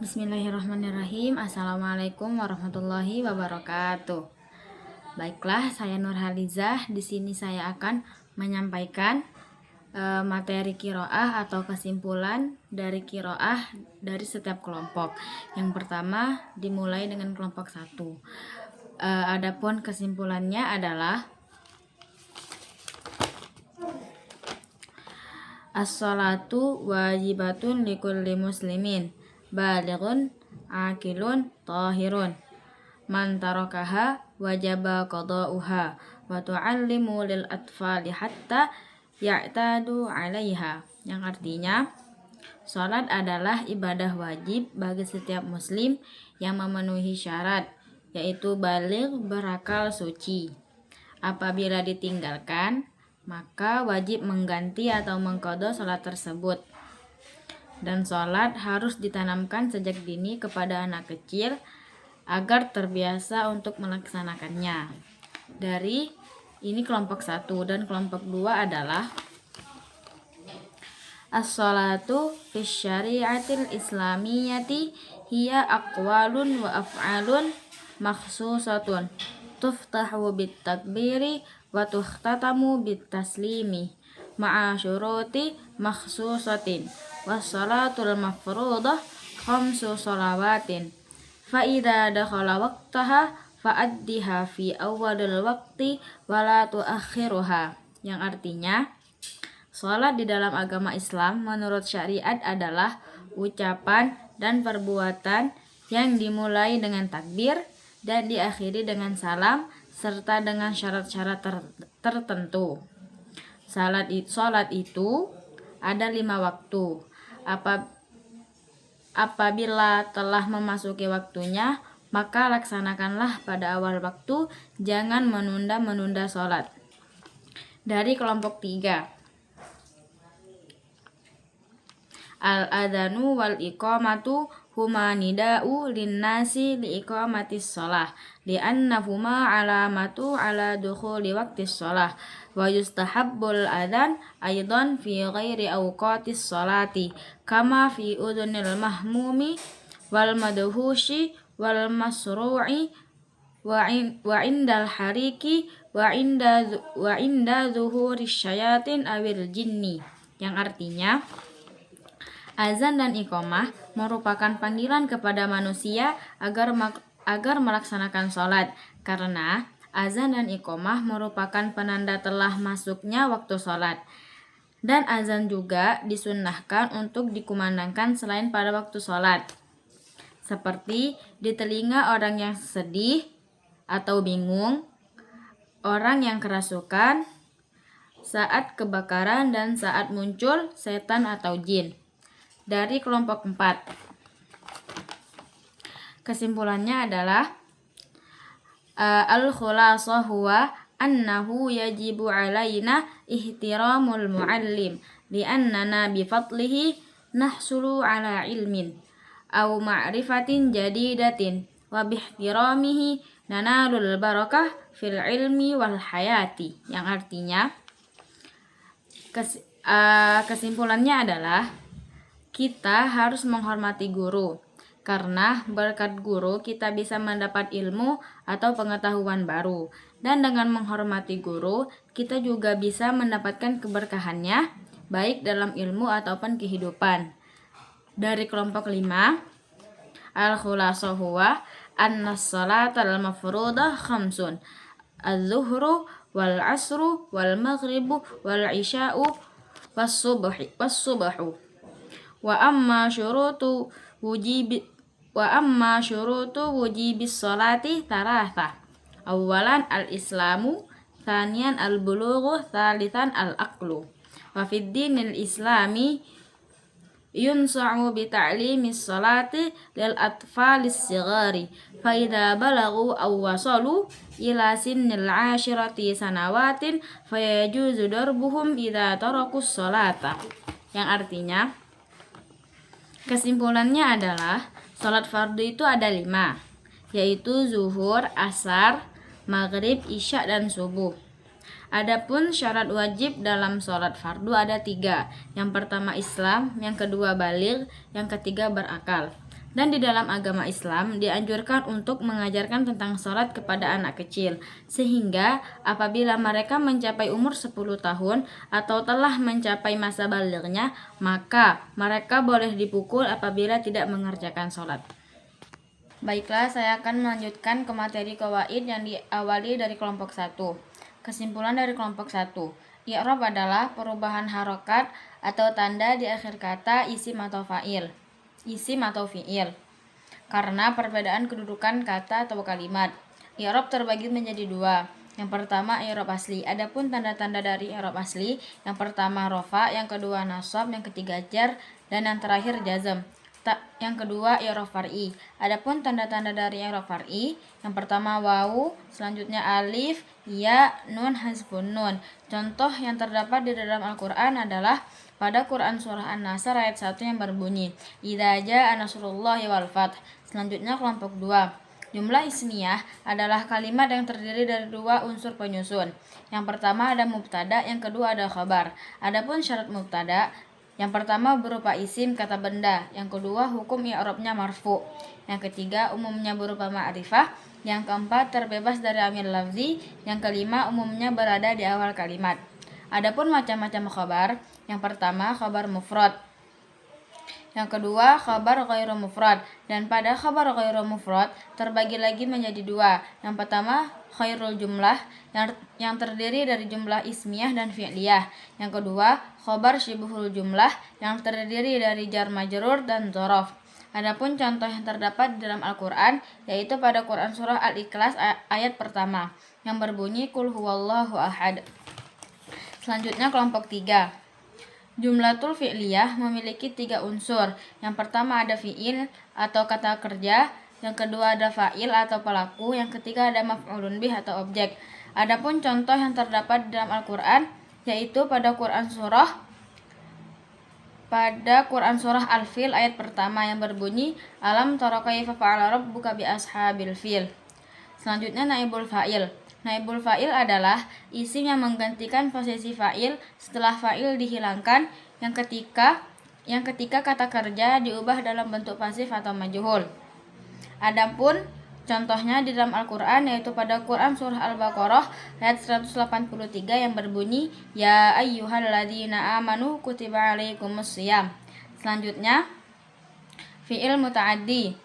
Bismillahirrahmanirrahim. Assalamualaikum warahmatullahi wabarakatuh. Baiklah, saya Nurhalizah. Di sini saya akan menyampaikan materi qiraah atau kesimpulan dari qiraah dari setiap kelompok. Yang pertama dimulai dengan kelompok 1. Adapun kesimpulannya adalah as-sholatu wajibatun likulli muslimin balighun aqilun tahirun man tarakaha wajaba qada'uha wa tu'allimu lil atfali hatta ya'tadu 'alaiha, yang artinya salat adalah ibadah wajib bagi setiap muslim yang memenuhi syarat, yaitu baligh, berakal, suci. Apabila ditinggalkan, maka wajib mengganti atau mengqadha salat tersebut. Dan sholat harus ditanamkan sejak dini kepada anak kecil agar terbiasa untuk melaksanakannya. Dari ini kelompok 1, dan kelompok 2 adalah as-sholatu fi syari'atil islamiyyati hiya aqwalun wa af'alun makhsusatun tuftahu bit takbiri wa tukhtatamu bit taslimi ma'a syuruti makhsusatin wassalatul mafruḍah khamsu shalawatin fa idza dakhala waqtaha fa'addiha fi awwalil waqti wa la tu'akhiruha, yang artinya salat di dalam agama Islam menurut syariat adalah ucapan dan perbuatan yang dimulai dengan takbir dan diakhiri dengan salam serta dengan syarat-syarat tertentu. Salat itu ada 5 waktu. Apabila telah memasuki waktunya, maka laksanakanlah pada awal waktu, jangan menunda-menunda sholat. Dari kelompok 3, al-adhanu wal iqamatu huma nida'u linnasi liiqamatis sholah li'annahuma alamatu ala dukhuli waqtis sholah wa yustahabbul adhan aidan fi ghairi awqatis sholati kama fi udhunil mahmumi wal madhushi wal masru'i wa indal hariki wa inda zuhuri syayatin awil jinni, yang artinya azan dan iqamah merupakan panggilan kepada manusia agar melaksanakan sholat, karena azan dan iqamah merupakan penanda telah masuknya waktu sholat. Dan azan juga disunnahkan untuk dikumandangkan selain pada waktu sholat, seperti di telinga orang yang sedih atau bingung, orang yang kerasukan, saat kebakaran, dan saat muncul setan atau jin. Dari kelompok 4, kesimpulannya adalah al-khulasah huwa annahu yajibu alaina ihtiramul muallim li'annana bifadlihi nahsulu ala ilmin aw ma'rifatin jadidatin wa bihtiramihi nanalul barakah fil ilmi wal hayati, yang artinya kesimpulannya adalah kita harus menghormati guru, karena berkat guru kita bisa mendapat ilmu atau pengetahuan baru. Dan dengan menghormati guru, kita juga bisa mendapatkan keberkahannya, baik dalam ilmu ataupun kehidupan. Dari kelompok 5, al-khulasah huwa anna sholatal mafruḍah khamsun az-zuhru wal asru wal maghribu wal isya'u was subhu wa amma syurutu wujibis sholati thalatha. Awalan al-islamu, thaniyan al-bulughu, thalithan al-aqlu. Wa fid dinil islami yunsa'u bi ta'limis sholati lil atfalis sighari fa idza balaghu aw wasalu ila sinnil 'ashirati sanawatin fayajuzu darbuhum idza tarakus sholata, yang artinya kesimpulannya adalah sholat fardu itu ada 5, yaitu zuhur, asar, maghrib, isya, dan subuh. Adapun syarat wajib dalam sholat fardu ada 3. Yang pertama Islam, yang kedua baligh, yang ketiga berakal. Dan di dalam agama Islam dianjurkan untuk mengajarkan tentang sholat kepada anak kecil, sehingga apabila mereka mencapai umur 10 tahun atau telah mencapai masa balighnya, maka mereka boleh dipukul apabila tidak mengerjakan sholat. Baiklah, saya akan melanjutkan ke materi qawaid yang diawali dari kelompok 1. Kesimpulan dari kelompok 1. I'rab adalah perubahan harokat atau tanda di akhir kata isim atau fi'il karena perbedaan kedudukan kata atau kalimat. I'rab terbagi menjadi dua. Yang pertama i'rab asli. Adapun tanda-tanda dari i'rab asli, yang pertama rofa, yang kedua nasab, yang ketiga jar, dan yang terakhir jazm. Yang kedua i'rab far'i. Adapun tanda-tanda dari i'rab far'i, yang pertama wawu, selanjutnya alif, ya, nun, hazfun nun. Contoh yang terdapat di dalam Al-Qur'an adalah pada Quran surah An-Nasr ayat 1 yang berbunyi idza jaa nasrullahi wal fath. Selanjutnya kelompok 2. Jumlah ismiyah adalah kalimat yang terdiri dari dua unsur penyusun. Yang pertama ada mubtada, yang kedua ada khabar. Adapun syarat mubtada, yang pertama berupa isim kata benda, yang kedua hukum i'rabnya marfu, yang ketiga umumnya berupa ma'rifah, yang keempat terbebas dari amil lafzi, yang kelima umumnya berada di awal kalimat. Adapun macam-macam khabar, yang pertama khabar mufrad, yang kedua khabar ghairu mufrad, dan pada khabar ghairu mufrad terbagi lagi menjadi dua. Yang pertama khairul jumlah yang terdiri dari jumlah ismiyah dan fi'liyah. Yang kedua khabar syibhul jumlah yang terdiri dari jar majrur dan dzaraf. Adapun contoh yang terdapat di dalam Al-Qur'an yaitu pada Quran surah Al-Ikhlas ayat pertama yang berbunyi qul huwallahu ahad. Selanjutnya kelompok 3. Jumlatul fi'liyah memiliki 3 unsur. Yang pertama ada fi'il atau kata kerja, yang kedua ada fa'il atau pelaku, yang ketiga ada maf'ulun bih atau objek. Adapun contoh yang terdapat di dalam Al-Qur'an yaitu pada Quran surah Al-Fil ayat pertama yang berbunyi alam tara kaifa fa'ala rabbuka bi ashabil fil. Selanjutnya naibul fa'il. Naibul fa'il adalah isim yang menggantikan posisi fa'il setelah fa'il dihilangkan yang ketika kata kerja diubah dalam bentuk pasif atau majhul. Adapun contohnya di dalam Al-Qur'an yaitu pada Quran surah Al-Baqarah ayat 183 yang berbunyi ya ayyuhalladzina amanu kutiba alaikumus shiyam. Selanjutnya fi'il muta'addi.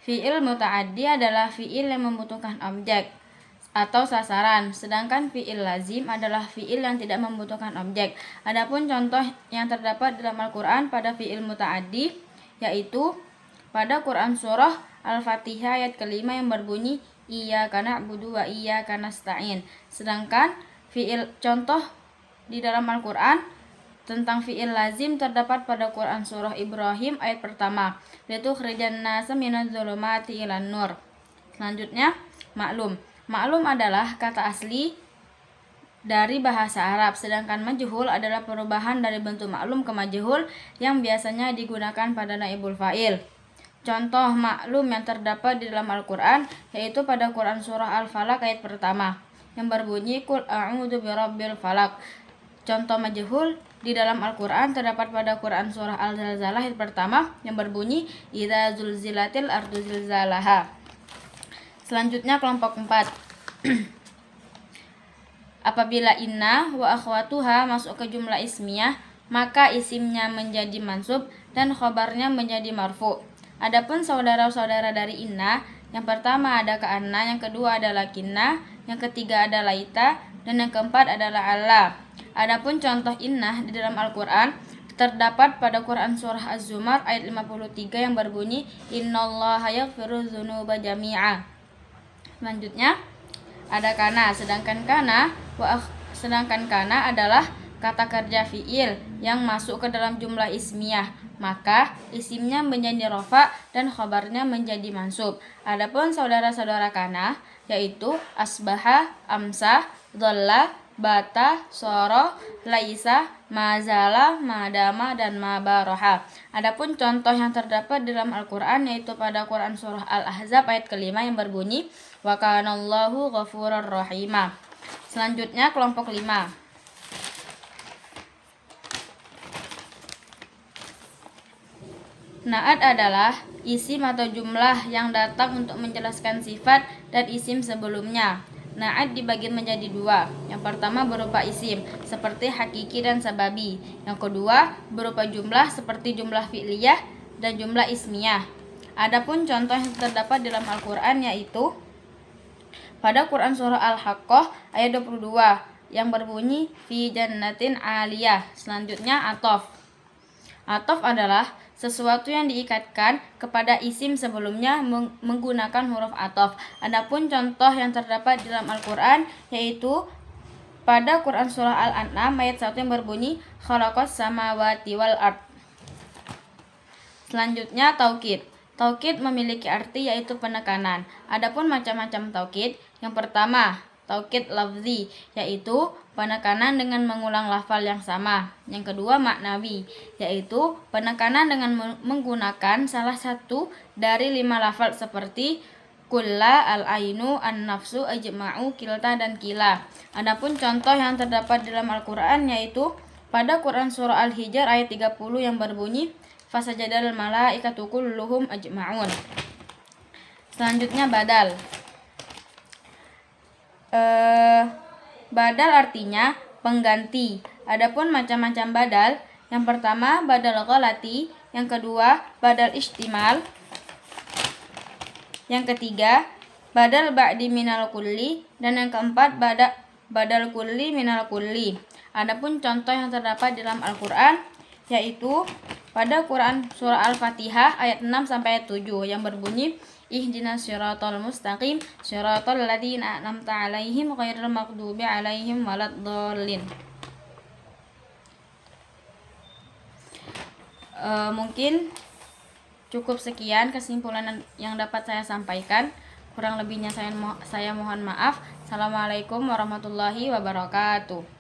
Fi'il muta'addi adalah fi'il yang membutuhkan objek atau sasaran, sedangkan fi'il lazim adalah fi'il yang tidak membutuhkan objek. Adapun contoh yang terdapat dalam Al-Qur'an pada fi'il muta'addi yaitu pada Quran surah Al-Fatihah ayat kelima yang berbunyi iyyaka na'budu wa iyyaka nasta'in. Sedangkan contoh di dalam Al-Qur'an tentang fi'il lazim terdapat pada Quran surah Ibrahim ayat pertama yaitu khrijan nasa minadz zulumati ilan nur. Selanjutnya maklum. Maklum adalah kata asli dari bahasa Arab, sedangkan majhul adalah perubahan dari bentuk maklum ke majhul yang biasanya digunakan pada naibul fa'il. Contoh maklum yang terdapat di dalam Al-Qur'an yaitu pada Quran surah Al-Falaq ayat pertama yang berbunyi qul a'udzu birabbil falaq. Contoh majhul di dalam Al-Qur'an terdapat pada Quran surah Al-Zalzalah ayat pertama yang berbunyi idza zulzilatil ardu zilzalaha. Selanjutnya kelompok 4. Apabila inna wa akhwatuha masuk ke jumlah ismiyah, maka isimnya menjadi mansub dan khobarnya menjadi marfu. Adapun saudara-saudara dari inna, yang pertama ada ka'anna, yang kedua adalah kinna, yang ketiga adalah laita, dan yang keempat adalah alla. Adapun contoh inna di dalam Al-Qur'an terdapat pada Quran surah Az-Zumar ayat 53 yang berbunyi innallaha yaghfiru dzunuba jami'a. Selanjutnya ada kana, sedangkan kana adalah kata kerja fi'il yang masuk ke dalam jumlah ismiyah, maka isimnya menjadi rofa dan khobarnya menjadi mansub. Adapun saudara-saudara kana yaitu asbaha, amsah, dhalla, bata, soro, laisa, mazala, madama, dan mabaroha. Adapun contoh yang terdapat dalam Al-Qur'an yaitu pada Quran surah Al-Ahzab ayat kelima yang berbunyi wa kanallahu ghafurur rahima. Selanjutnya kelompok 5. Na'at adalah isim atau jumlah yang datang untuk menjelaskan sifat dan isim sebelumnya. Na'at dibagi menjadi dua. Yang pertama berupa isim, seperti hakiki dan sababi. Yang kedua berupa jumlah, seperti jumlah fi'liyah dan jumlah ismiyah. Adapun contoh yang terdapat dalam Al-Quran yaitu pada Quran Surah Al-Haqqah ayat 22 yang berbunyi fi jannatin aliyah. Selanjutnya atof. Atof adalah sesuatu yang diikatkan kepada isim sebelumnya menggunakan huruf atof. Adapun contoh yang terdapat dalam Al-Quran yaitu pada Quran Surah Al-An'am ayat 1 yang berbunyi khalaqas samawati wal ard. Selanjutnya taukid. Taukid memiliki arti yaitu penekanan. Adapun macam-macam taukid, yang pertama taukid lafzi, yaitu penekanan dengan mengulang lafal yang sama. Yang kedua maknawi, yaitu penekanan dengan menggunakan salah satu dari 5 lafal seperti kulla, al-ainu, an-nafsu, ajma'u, kilta, dan kila. Adapun contoh yang terdapat dalam Al-Quran yaitu pada Quran Surah Al-Hijr ayat 30 yang berbunyi fasajadal malaikatu kulluhum ajma'un. Selanjutnya badal. Badal artinya pengganti. Adapun macam-macam badal, yang pertama badal ghalati, yang kedua badal istimal, yang ketiga badal ba'di minal kulli, dan yang keempat badal kulli minal kulli. Adapun contoh yang terdapat dalam Al-Quran yaitu pada Quran Surah Al-Fatihah ayat 6 sampai ayat 7 yang berbunyi ihdinas siratal mustaqim siratal ladzina an'amta 'alaihim ghairil maghdubi 'alaihim waladdallin. Mungkin cukup sekian kesimpulan yang dapat saya sampaikan. Kurang lebihnya saya mohon maaf. Assalamualaikum warahmatullahi wabarakatuh.